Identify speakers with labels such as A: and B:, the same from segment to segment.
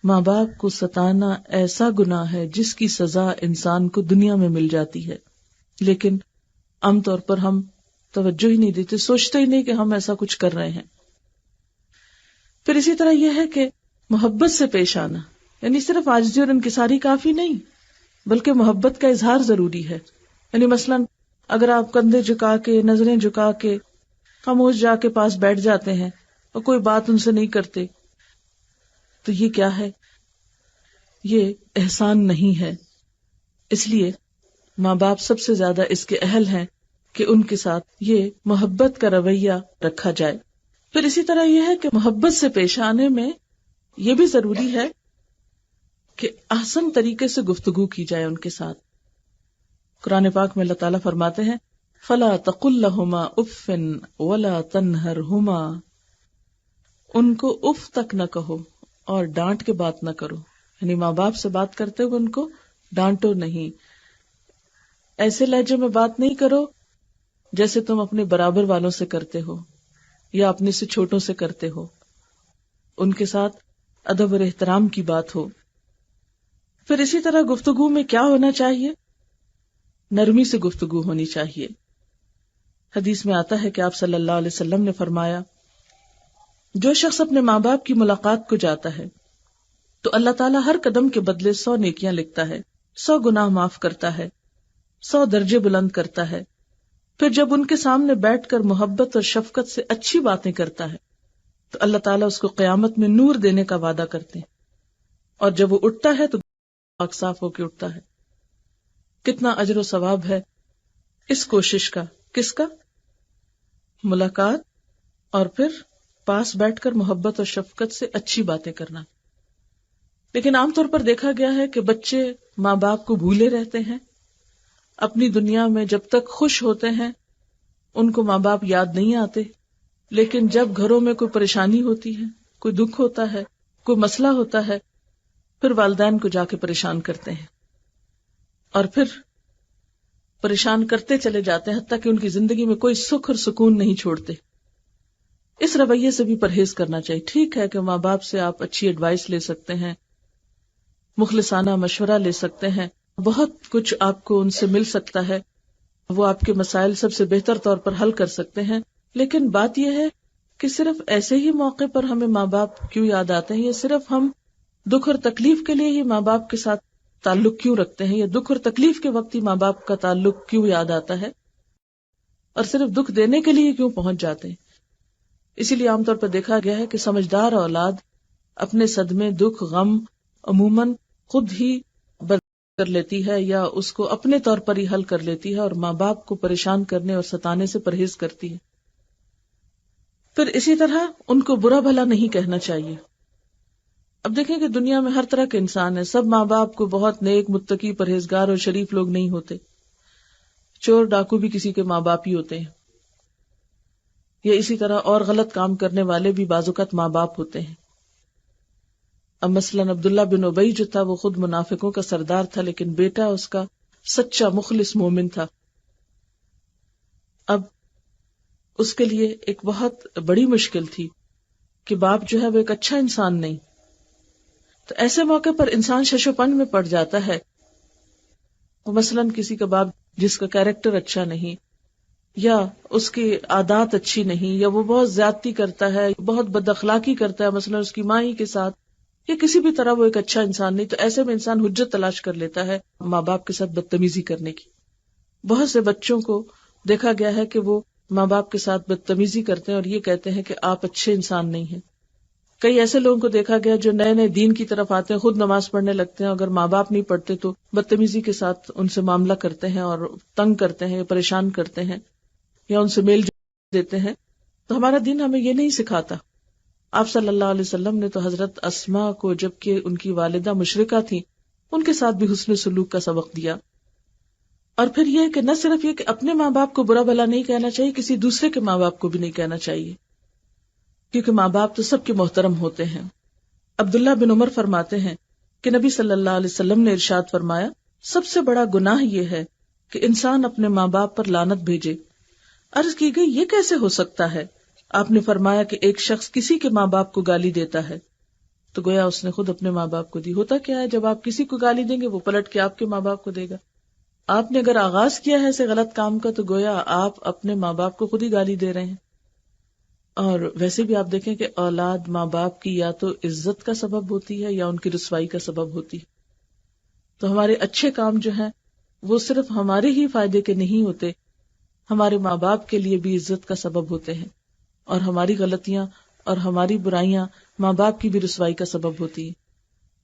A: ماں باپ کو ستانا ایسا گناہ ہے جس کی سزا انسان کو دنیا میں مل جاتی ہے، لیکن عام طور پر ہم توجہ ہی نہیں دیتے، سوچتے ہی نہیں کہ ہم ایسا کچھ کر رہے ہیں۔ پھر اسی طرح یہ ہے کہ محبت سے پیش آنا، یعنی صرف عاجزی اور انکساری کافی نہیں، بلکہ محبت کا اظہار ضروری ہے۔ یعنی مثلاً اگر آپ کندھے جھکا کے، نظریں جھکا کے خاموش جا کے پاس بیٹھ جاتے ہیں اور کوئی بات ان سے نہیں کرتے، تو یہ کیا ہے؟ یہ احسان نہیں ہے۔ اس لیے ماں باپ سب سے زیادہ اس کے اہل ہیں کہ ان کے ساتھ یہ محبت کا رویہ رکھا جائے۔ پھر اسی طرح یہ ہے کہ محبت سے پیش آنے میں یہ بھی ضروری ہے کہ احسن طریقے سے گفتگو کی جائے ان کے ساتھ۔ قرآن پاک میں اللہ تعالیٰ فرماتے ہیں فَلَا تَقُلْ لَهُمَا أُفٍّ وَلَا تَنْهَرْهُمَا، ان کو اف تک نہ کہو اور ڈانٹ کے بات نہ کرو، یعنی ماں باپ سے بات کرتے ہوئے ان کو ڈانٹو نہیں، ایسے لہجے میں بات نہیں کرو جیسے تم اپنے برابر والوں سے کرتے ہو یا اپنے سے چھوٹوں سے کرتے ہو، ان کے ساتھ ادب اور احترام کی بات ہو۔ پھر اسی طرح گفتگو میں کیا ہونا چاہیے؟ نرمی سے گفتگو ہونی چاہیے۔ حدیث میں آتا ہے کہ آپ صلی اللہ علیہ وسلم نے فرمایا جو شخص اپنے ماں باپ کی ملاقات کو جاتا ہے تو اللہ تعالیٰ ہر قدم کے بدلے 100 نیکیاں لکھتا ہے، 100 گناہ معاف کرتا ہے، 100 درجے بلند کرتا ہے۔ پھر جب ان کے سامنے بیٹھ کر محبت اور شفقت سے اچھی باتیں کرتا ہے تو اللہ تعالیٰ اس کو قیامت میں نور دینے کا وعدہ کرتے ہیں، اور جب وہ اٹھتا ہے تو پاک صاف ہو کے اٹھتا ہے۔ کتنا اجر و ثواب ہے اس کوشش کا، کس کا؟ ملاقات اور پھر پاس بیٹھ کر محبت اور شفقت سے اچھی باتیں کرنا۔ لیکن عام طور پر دیکھا گیا ہے کہ بچے ماں باپ کو بھولے رہتے ہیں، اپنی دنیا میں جب تک خوش ہوتے ہیں ان کو ماں باپ یاد نہیں آتے، لیکن جب گھروں میں کوئی پریشانی ہوتی ہے، کوئی دکھ ہوتا ہے، کوئی مسئلہ ہوتا ہے، پھر والدین کو جا کے پریشان کرتے ہیں اور پھر پریشان کرتے چلے جاتے ہیں، حتیٰ کہ ان کی زندگی میں کوئی سکھ اور سکون نہیں چھوڑتے۔ اس رویے سے بھی پرہیز کرنا چاہیے۔ ٹھیک ہے کہ ماں باپ سے آپ اچھی ایڈوائس لے سکتے ہیں، مخلصانہ مشورہ لے سکتے ہیں، بہت کچھ آپ کو ان سے مل سکتا ہے، وہ آپ کے مسائل سب سے بہتر طور پر حل کر سکتے ہیں، لیکن بات یہ ہے کہ صرف ایسے ہی موقع پر ہمیں ماں باپ کیوں یاد آتے ہیں، یا صرف ہم دکھ اور تکلیف کے لیے ہی ماں باپ کے ساتھ تعلق کیوں رکھتے ہیں، یا دکھ اور تکلیف کے وقت ہی ماں باپ کا تعلق کیوں یاد آتا ہے، اور صرف دکھ دینے کے لیے کیوں پہنچ جاتے ہیں۔ اسی لیے عام طور پر دیکھا گیا ہے کہ سمجھدار اولاد اپنے صدمے، دکھ، غم عموماً خود ہی کر لیتی ہے یا اس کو اپنے طور پر ہی حل کر لیتی ہے، اور ماں باپ کو پریشان کرنے اور ستانے سے پرہیز کرتی ہے۔ پھر اسی طرح ان کو برا بھلا نہیں کہنا چاہیے۔ اب دیکھیں کہ دنیا میں ہر طرح کے انسان ہیں، سب ماں باپ کو بہت نیک، متقی، پرہیزگار اور شریف لوگ نہیں ہوتے، چور ڈاکو بھی کسی کے ماں باپ ہی ہوتے ہیں، یا اسی طرح اور غلط کام کرنے والے بھی بعض اوقات ماں باپ ہوتے ہیں۔ اب مثلاً عبداللہ بن ابی جو تھا وہ خود منافقوں کا سردار تھا، لیکن بیٹا اس کا سچا مخلص مومن تھا۔ اب اس کے لیے ایک بہت بڑی مشکل تھی کہ باپ جو ہے وہ ایک اچھا انسان نہیں، تو ایسے موقع پر انسان شش و پنج میں پڑ جاتا ہے۔ مثلاً کسی کا باپ جس کا کیریکٹر اچھا نہیں، یا اس کی عادات اچھی نہیں، یا وہ بہت زیادتی کرتا ہے، بہت بد اخلاقی کرتا ہے، مثلاً اس کی ماں ہی کے ساتھ، یا کسی بھی طرح وہ ایک اچھا انسان نہیں، تو ایسے میں انسان حجت تلاش کر لیتا ہے ماں باپ کے ساتھ بدتمیزی کرنے کی۔ بہت سے بچوں کو دیکھا گیا ہے کہ وہ ماں باپ کے ساتھ بدتمیزی کرتے ہیں اور یہ کہتے ہیں کہ آپ اچھے انسان نہیں ہیں۔ کئی ایسے لوگوں کو دیکھا گیا جو نئے نئے دین کی طرف آتے ہیں، خود نماز پڑھنے لگتے ہیں، اگر ماں باپ نہیں پڑھتے تو بدتمیزی کے ساتھ ان سے معاملہ کرتے ہیں اور تنگ کرتے ہیں، پریشان کرتے ہیں، یا ان سے میل دیتے ہیں۔ تو ہمارا دین ہمیں یہ نہیں سکھاتا۔ آپ صلی اللہ علیہ وسلم نے تو حضرت اسماء کو، جبکہ ان کی والدہ مشرکہ تھی، ان کے ساتھ بھی حسن سلوک کا سبق دیا۔ اور پھر یہ کہ نہ صرف یہ کہ اپنے ماں باپ کو برا بھلا نہیں کہنا چاہیے، کسی دوسرے کے ماں باپ کو بھی نہیں کہنا چاہیے، کیونکہ ماں باپ تو سب کے محترم ہوتے ہیں۔ عبداللہ بن عمر فرماتے ہیں کہ نبی صلی اللہ علیہ وسلم نے ارشاد فرمایا، سب سے بڑا گناہ یہ ہے کہ انسان اپنے ماں باپ پر لعنت بھیجے۔ عرض کی گئی یہ کیسے ہو سکتا ہے؟ آپ نے فرمایا کہ ایک شخص کسی کے ماں باپ کو گالی دیتا ہے تو گویا اس نے خود اپنے ماں باپ کو دی. ہوتا کیا ہے، جب آپ کسی کو گالی دیں گے وہ پلٹ کے آپ کے ماں باپ کو دے گا. آپ نے اگر آغاز کیا ہے ایسے غلط کام کا تو گویا آپ اپنے ماں باپ کو خود ہی گالی دے رہے ہیں. اور ویسے بھی آپ دیکھیں کہ اولاد ماں باپ کی یا تو عزت کا سبب ہوتی ہے یا ان کی رسوائی کا سبب ہوتی ہے. تو ہمارے اچھے کام جو ہیں وہ صرف ہمارے ہی فائدے کے نہیں ہوتے، ہمارے ماں باپ کے لیے بھی عزت کا سبب ہوتے ہیں، اور ہماری غلطیاں اور ہماری برائیاں ماں باپ کی بھی رسوائی کا سبب ہوتی ہیں.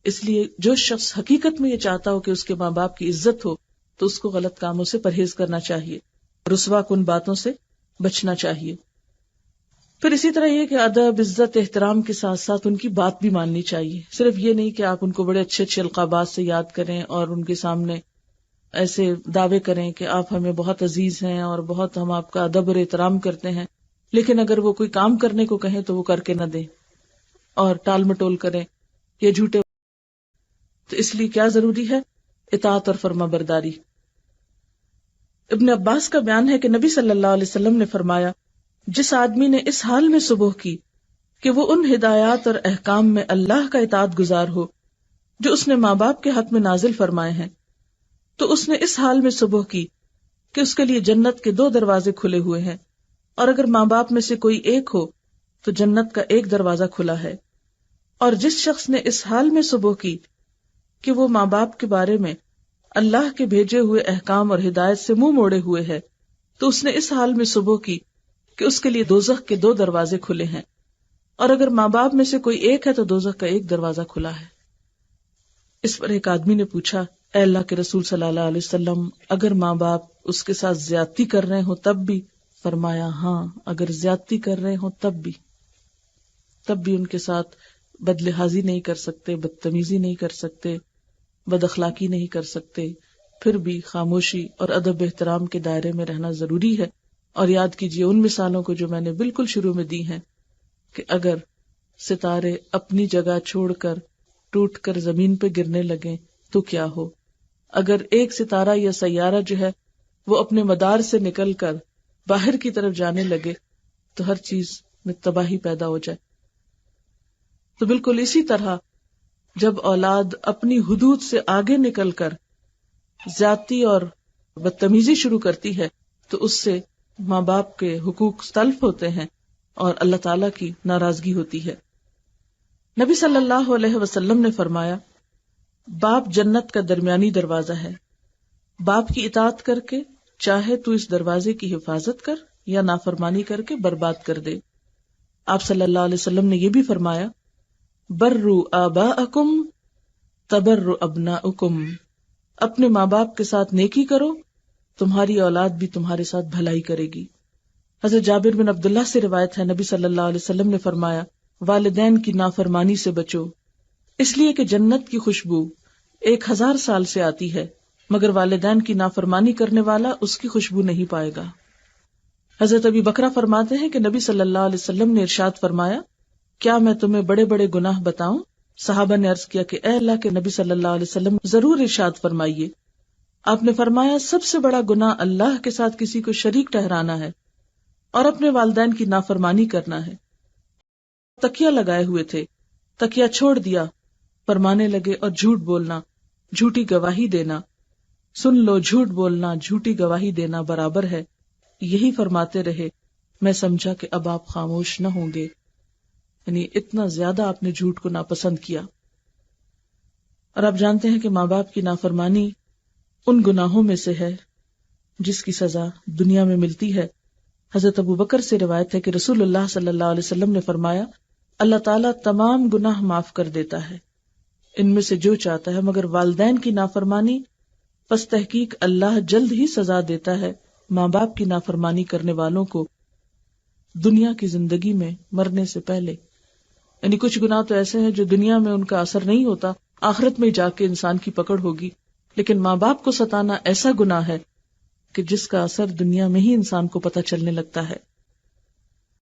A: اس لیے جو شخص حقیقت میں یہ چاہتا ہو کہ اس کے ماں باپ کی عزت ہو تو اس کو غلط کاموں سے پرہیز کرنا چاہیے، رسوا کن باتوں سے بچنا چاہیے. پھر اسی طرح یہ کہ ادب، عزت، احترام کے ساتھ ساتھ ان کی بات بھی ماننی چاہیے. صرف یہ نہیں کہ آپ ان کو بڑے اچھے اچھے القابات سے یاد کریں اور ان کے سامنے ایسے دعوے کریں کہ آپ ہمیں بہت عزیز ہیں اور بہت ہم آپ کا ادب اور احترام کرتے ہیں، لیکن اگر وہ کوئی کام کرنے کو کہیں تو وہ کر کے نہ دیں اور ٹال مٹول کریں یا جھوٹے. تو اس لیے کیا ضروری ہے؟ اطاعت اور فرما برداری. ابن عباس کا بیان ہے کہ نبی صلی اللہ علیہ وسلم نے فرمایا، جس آدمی نے اس حال میں صبح کی کہ وہ ان ہدایات اور احکام میں اللہ کا اطاعت گزار ہو جو اس نے ماں باپ کے حق میں نازل فرمائے ہیں، تو اس نے اس حال میں صبح کی کہ اس کے لیے جنت کے 2 دروازے کھلے ہوئے ہیں، اور اگر ماں باپ میں سے کوئی ایک ہو تو جنت کا 1 دروازہ کھلا ہے. اور جس شخص نے اس حال میں صبح کی کہ وہ ماں باپ کے بارے میں اللہ کے بھیجے ہوئے احکام اور ہدایت سے منہ موڑے ہوئے ہے، تو اس نے اس حال میں صبح کی کہ اس کے لیے دوزخ کے 2 دروازے کھلے ہیں، اور اگر ماں باپ میں سے کوئی ایک ہے تو دوزخ کا 1 دروازہ کھلا ہے. اس پر ایک آدمی نے پوچھا، اے اللہ کے رسول صلی اللہ علیہ وسلم، اگر ماں باپ اس کے ساتھ زیادتی کر رہے ہوں تب بھی؟ فرمایا، ہاں، اگر زیادتی کر رہے ہوں تب بھی ان کے ساتھ بدلحاظی نہیں کر سکتے، بدتمیزی نہیں کر سکتے، بد اخلاقی نہیں کر سکتے، پھر بھی خاموشی اور ادب احترام کے دائرے میں رہنا ضروری ہے. اور یاد کیجئے ان مثالوں کو جو میں نے بالکل شروع میں دی ہیں کہ اگر ستارے اپنی جگہ چھوڑ کر ٹوٹ کر زمین پہ گرنے لگیں تو کیا ہو. اگر ایک ستارہ یا سیارہ جو ہے وہ اپنے مدار سے نکل کر باہر کی طرف جانے لگے تو ہر چیز میں تباہی پیدا ہو جائے. تو بالکل اسی طرح جب اولاد اپنی حدود سے آگے نکل کر زیادتی اور بدتمیزی شروع کرتی ہے تو اس سے ماں باپ کے حقوق تلف ہوتے ہیں اور اللہ تعالیٰ کی ناراضگی ہوتی ہے. نبی صلی اللہ علیہ وسلم نے فرمایا، باپ جنت کا درمیانی دروازہ ہے، باپ کی اطاعت کر کے چاہے تو اس دروازے کی حفاظت کر یا نافرمانی کر کے برباد کر دے. آپ صلی اللہ علیہ وسلم نے یہ بھی فرمایا، بروا آباءکم تبر ابناؤکم، اپنے ماں باپ کے ساتھ نیکی کرو، تمہاری اولاد بھی تمہارے ساتھ بھلائی کرے گی. حضرت جابر بن عبداللہ سے روایت ہے، نبی صلی اللہ علیہ وسلم نے فرمایا، والدین کی نافرمانی سے بچو، اس لیے کہ جنت کی خوشبو 1000 سال سے آتی ہے، مگر والدین کی نافرمانی کرنے والا اس کی خوشبو نہیں پائے گا. حضرت ابی بکرہ فرماتے ہیں کہ نبی صلی اللہ علیہ وسلم نے ارشاد فرمایا، کیا میں تمہیں بڑے بڑے گناہ بتاؤں؟ صحابہ نے عرض کیا کہ اے اللہ کے نبی صلی اللہ علیہ وسلم، ضرور ارشاد فرمائیے. آپ نے فرمایا، سب سے بڑا گناہ اللہ کے ساتھ کسی کو شریک ٹھہرانا ہے اور اپنے والدین کی نافرمانی کرنا ہے. تکیہ لگائے ہوئے تھے، تکیہ چھوڑ دیا، فرمانے لگے، اور جھوٹ بولنا، جھوٹی گواہی دینا. سن لو، جھوٹ بولنا، جھوٹی گواہی دینا برابر ہے. یہی فرماتے رہے، میں سمجھا کہ اب آپ خاموش نہ ہوں گے. یعنی اتنا زیادہ آپ نے جھوٹ کو ناپسند کیا. اور آپ جانتے ہیں کہ ماں باپ کی نافرمانی ان گناہوں میں سے ہے جس کی سزا دنیا میں ملتی ہے. حضرت ابو بکر سے روایت ہے کہ رسول اللہ صلی اللہ علیہ وسلم نے فرمایا، اللہ تعالیٰ تمام گناہ معاف کر دیتا ہے ان میں سے جو چاہتا ہے، مگر والدین کی نافرمانی، پس تحقیق اللہ جلد ہی سزا دیتا ہے ماں باپ کی نافرمانی کرنے والوں کو دنیا کی زندگی میں مرنے سے پہلے. یعنی کچھ گناہ تو ایسے ہیں جو دنیا میں ان کا اثر نہیں ہوتا، آخرت میں جا کے انسان کی پکڑ ہوگی، لیکن ماں باپ کو ستانا ایسا گناہ ہے کہ جس کا اثر دنیا میں ہی انسان کو پتہ چلنے لگتا ہے.